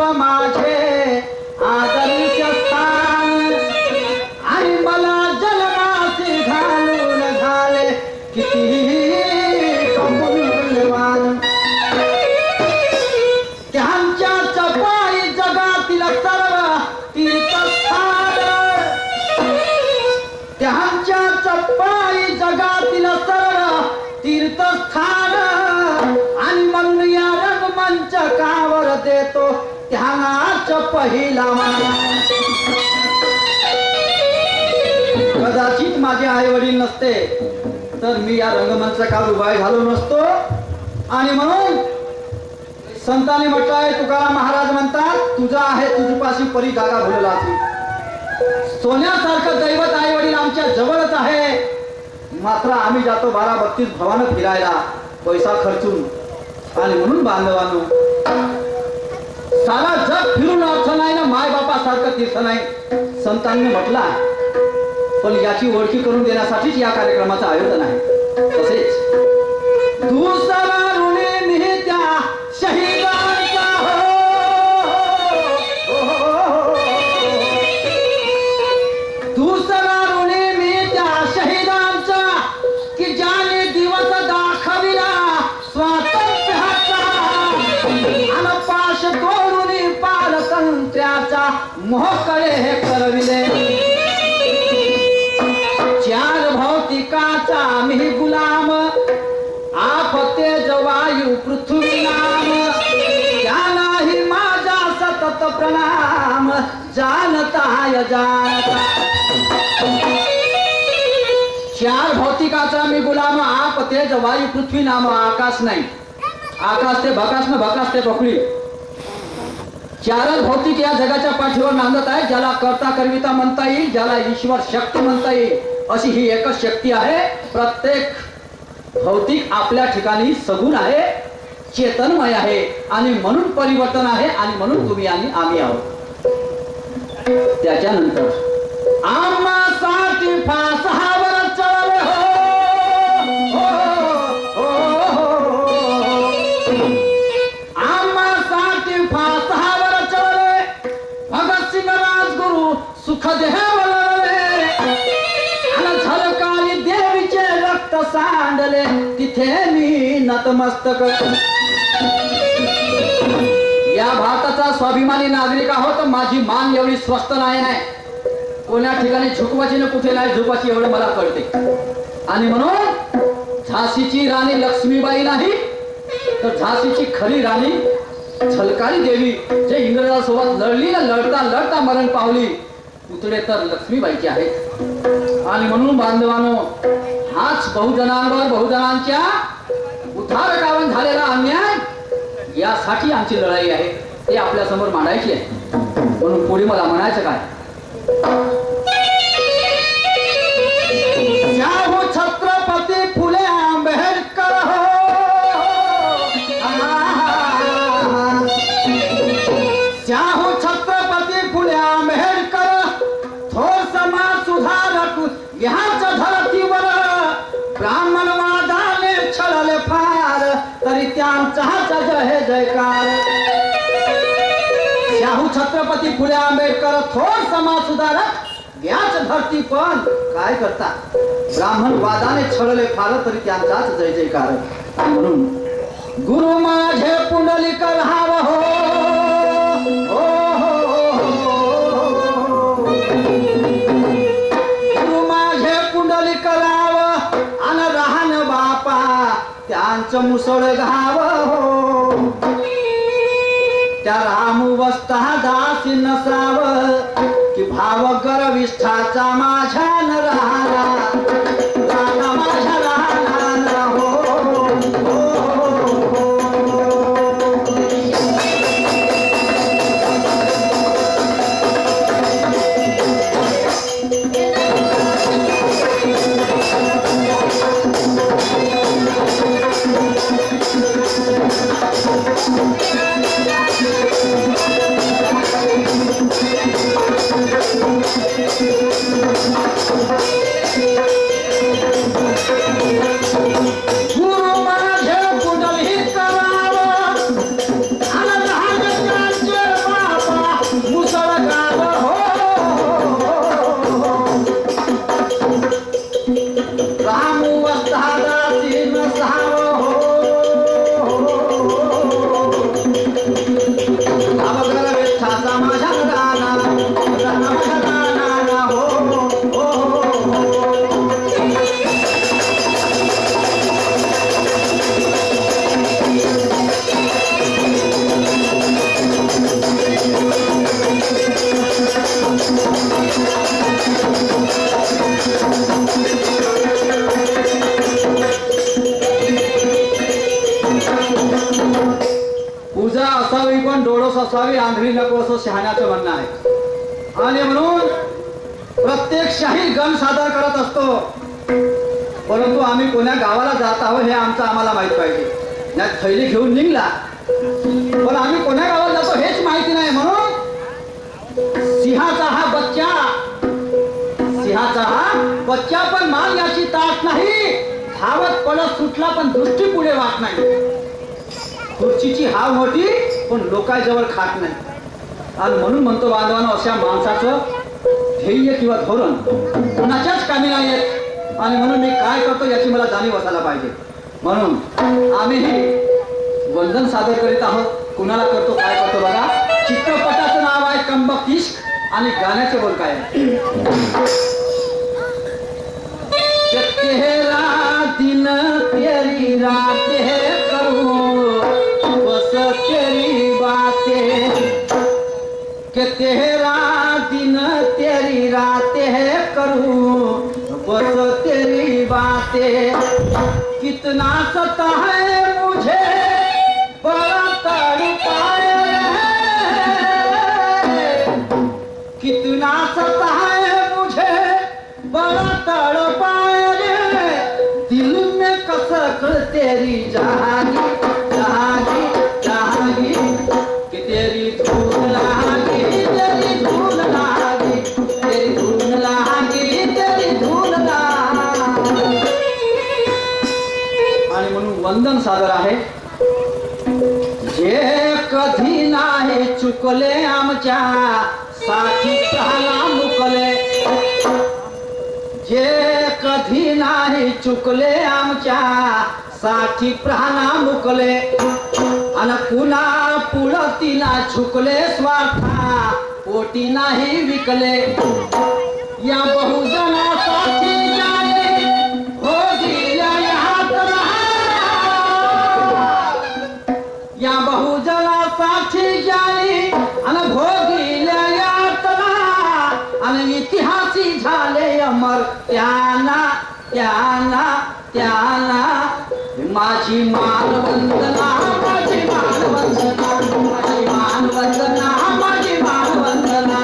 बाप माझे आदरीचे स्थान आणि मला जन्मासी घालून झाले किती मूल्यवान त्यांच्या चपाई जगातील सर्व तीर्थस्थान त्यांच्या चपाई जगातील सर्व तीर्थस्थान आणि मग या रंगमंचकावर देतो त्यालाच पहिला मान कदाचित माझे आई वडील नसते तर मी या रंगमंचकावर उभा झालो नसतो आणि म्हणून संतांनी म्हटलंय तुकाराम महाराज म्हणतात तुझा आहे तुझपाशी परी धागा भुलला सोन्यासारखं दैवत आई वडील आमच्या जवळच आहे मात्र आम्ही जातो 12-32 भवानं फिरायला पैसा खर्चून आणि म्हणून बांधवांनो सारा जग फिरून अर्थ नाही ना माय बापासारखं तीर्थ नाही संतांनी म्हटला पण याची ओळखी करून देण्यासाठीच या कार्यक्रमाचं आयोजन आहे तसेच दुसरा ऋणी मी त्या शहीदांचा दुसरा ऋणी मी त्या शहीदांचा की ज्याने दिवस दाखविला स्वातंत्र्याचा आणि पाश तोडून पालतंत्र्याचा मोहकळे हे करविले चार भौतिकाचा मी गुलाम आप तेज वायू पृथ्वी नाम त्यालाही माझा सतत प्रणाम जानताय जानता चार भौतिकाचा मी गुलाम आप तेज वायू पृथ्वी नाम आकाश नाही आकाश ते भकास न भकास ते पकडी चारच भौतिक या जगाच्या पाठीवर नांदत आहे ज्याला कर्ता करविता म्हणता येईल ज्याला ईश्वर शक्ती म्हणता येईल अशी ही एकच शक्ती आहे प्रत्येक भौतिक आपल्या ठिकाणी सगुण आहे चेतनमय आहे आणि म्हणून परिवर्तन आहे आणि म्हणून तुम्ही आणि आम्ही आहोत त्याच्यानंतर आम्हासाठी फासावर चढले आम्हासाठी फासावर चढले भगतसिंग राजगुरु सुखदेव सांडले तिथे मी नतमस्तक या भारताचा स्वाभिमानी नागरिक आहोत माझी मान एवढी स्वस्त नाही आहे कोण्या ठिकाणी झुकवाची न कुठे नाही झुकवाची एवढं मला कळते आणि म्हणून झाशीची राणी लक्ष्मीबाई नाही तर झाशीची खरी राणी झलकारी देवी जे इंग्रजांसोबत लढली ना लढता लढता मरण पावली पुतळे तर लक्ष्मीबाईचे आहेत आणि म्हणून बांधवानो हाच बहुजनांवर बहुजनांच्या उद्धारकावन झालेला अन्याय यासाठी आमची लढाई आहे ते आपल्या समोर मांडायची आहे म्हणून पुढे मला म्हणायचं काय शाहू छत्रपती फुले आंबेडकर शाहू छत्रपती फुले आंबेडकर थोर समाज सुधारक ह्याच धरतीवर ब्राह्मणवादाने छळले फार तरी त्यांचाच जय जयकार शाहू छत्रपती फुले आंबेडकर थोर समाज सुधारक याच धरती पण काय करतात ब्राह्मणवादाने छळले फार तरी त्यांचाच जय जयकार म्हणून गुरु माझे पुंडलिक राहाव हो गुरु माझे पुंडलिक राव अन राहन बापा त्यांचं मुसळ घाव हो त्या रामवस्ता दासी नसाव की भाव गर्विष्ठाचा माझ्या न राहणार माझ्या राहणार हो Thank you. हौस असावी आंधळी नको असं शहाण्याचं म्हणणं आहे. आणि म्हणून प्रत्येक शाही गण सादर करत असतो, परंतु आम्ही कोण्या गावाला जात आहोत हे आमचं आम्हाला माहित पाहिजे. नाही थैली घेऊन निघला पण आम्ही कोण्या गावाला जातो हेच माहिती नाही. म्हणून सिंहाचा हा बच्चा पण मान याची ताट नाही, धावत पडत सुटला पण दृष्टी पुढे वाट नाही. खुर्चीची हाव मोठी पण लोकांजवळ खात नाही. आणि म्हणून म्हणतो बांधवांनो, अशा माणसाचं ध्येय किंवा धोरण कुणाच्याच कामी नाही येत. आणि म्हणून मी काय करतो याची मला जाणीव असायला पाहिजे. म्हणून आम्ही वंदन सादर करीत आहोत. कुणाला करतो काय करतो बघा. चित्रपटाचं नाव आहे कंबक इश्क आणि गाण्याचे बोल काय तेरा दिन तेरी रातें करूं बस तेरी बातें कि तेरा दिन तेरी रातें करूं बस तेरी बातें कितना सताए मुझे बड़ा तड़पाए कितना सताए मुझे बड़ा तड़पाए दिल में कसक तेरी जहानी जहानी जहानी कि तेरी धूल लागी तेरी धूल लागी तेरी धूल लागी तेरी धूल लागी. आणि म्हणून वंदन सादर आहे. जे कधी नाही चुकले आमच्या साठी प्राला मुकले जे कधी नाही चुकले आमच्या साठी प्राणा मुकले आणि पुन्हा पुढतीला झुकले स्वार्था पोटी नाही विकले या बहुजनासाठी जाणे हो दिल्या या बहुजनासाठी जाणे आणि भोगिल्या यातना आणि इतिहासी झाले अमर त्याना त्याना त्याना माझी मान वंदना माझी मान वंदना माझी मान वंदना माझी मान वंदना.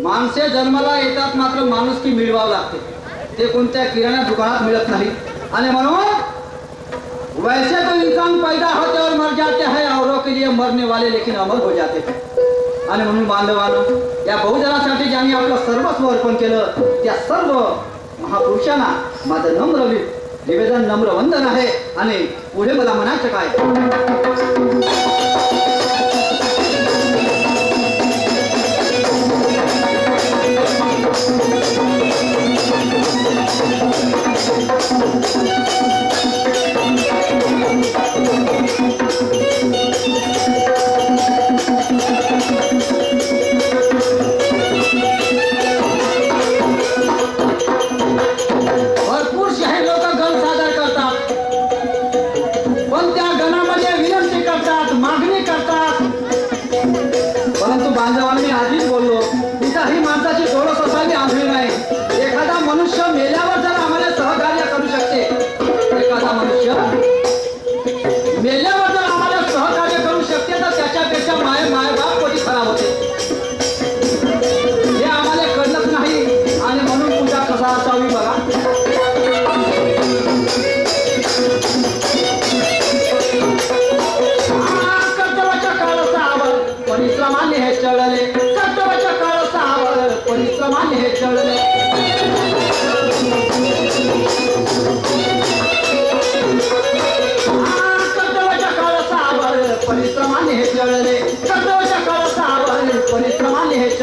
माणसे जन्माला येतात मात्र माणुसकी मिळवावं लागते. ते कोणत्या किराणा दुकानात मिळत नाही. आणि म्हणून वैसे तो इंसान पैदा होते और मर जाते हैं औरों के लिए मरने वाले लेकिन अमर हो जाते हैं. आणि म्हणून बांधवांनो, या बहुजनासाठी ज्यांनी आपलं सर्वस्व अर्पण केलं त्या सर्व महापुरुषांना माझं नम्र निवेदन नम्र वंदन आहे. आणि पुढे मला म्हणायचं काय. भरपूर शाही लोक गण सादर करतात पण त्या गणामध्ये विनंती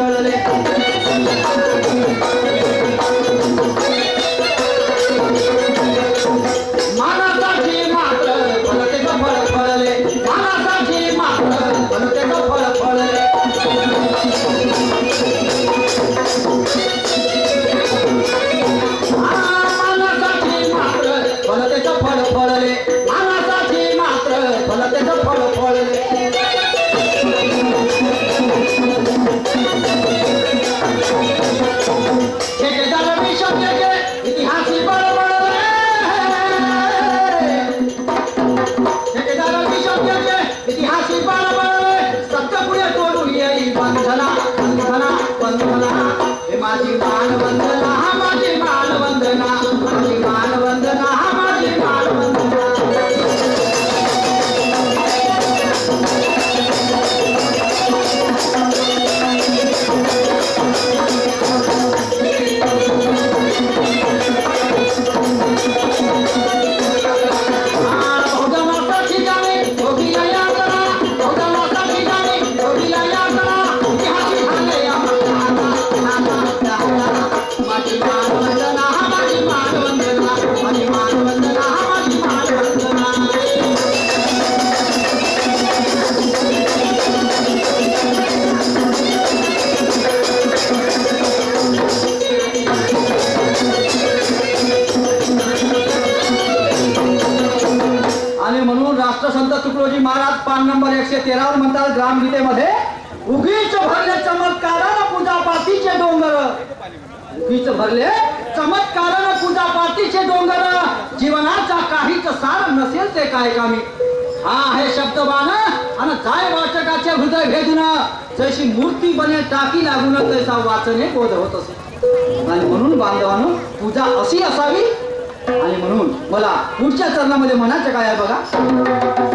मिसळले मानासाठी मात्र फलतेचं फळ फळले मानासाठी मात्र फलतेचं फळ फळले मानासाठी मात्र फलतेचं फळ फळले मानासाठी मात्र फलतेचं फळ फळले ठेकेदार विषयाचे इतिहासी बळबळले ठेकेदार विषयाचे इतिहासी बळबळले सत्य पुढे तोडून येई बंधना बंधना बंधना हे माझी मानवंदना माझी मानवंदना माझी मानवंदना माझी मानवंदना राष्ट्रसंत तुकडोजी महाराज पान नंबर 113 वर म्हणतात ग्रामगीतेमध्ये उगीच भरले चमत्कारानं पूजा पातीचे डोंगर उगीच भरले चमत्कारानं पूजा पातीचे डोंगर जीवनाचा काहीच सार नसेल ते काय कामी हा आहे शब्दबाण आणि जाय वाचकाचे हृदय भेदून जशी मूर्ती बने टाकी लागून तैसा वाचने बोध होत असे आणि म्हणून बांधवांनो पूजा अशी असावी आणि म्हणून मला पुढच्या चरणामध्ये म्हणायचं काय आहे बघा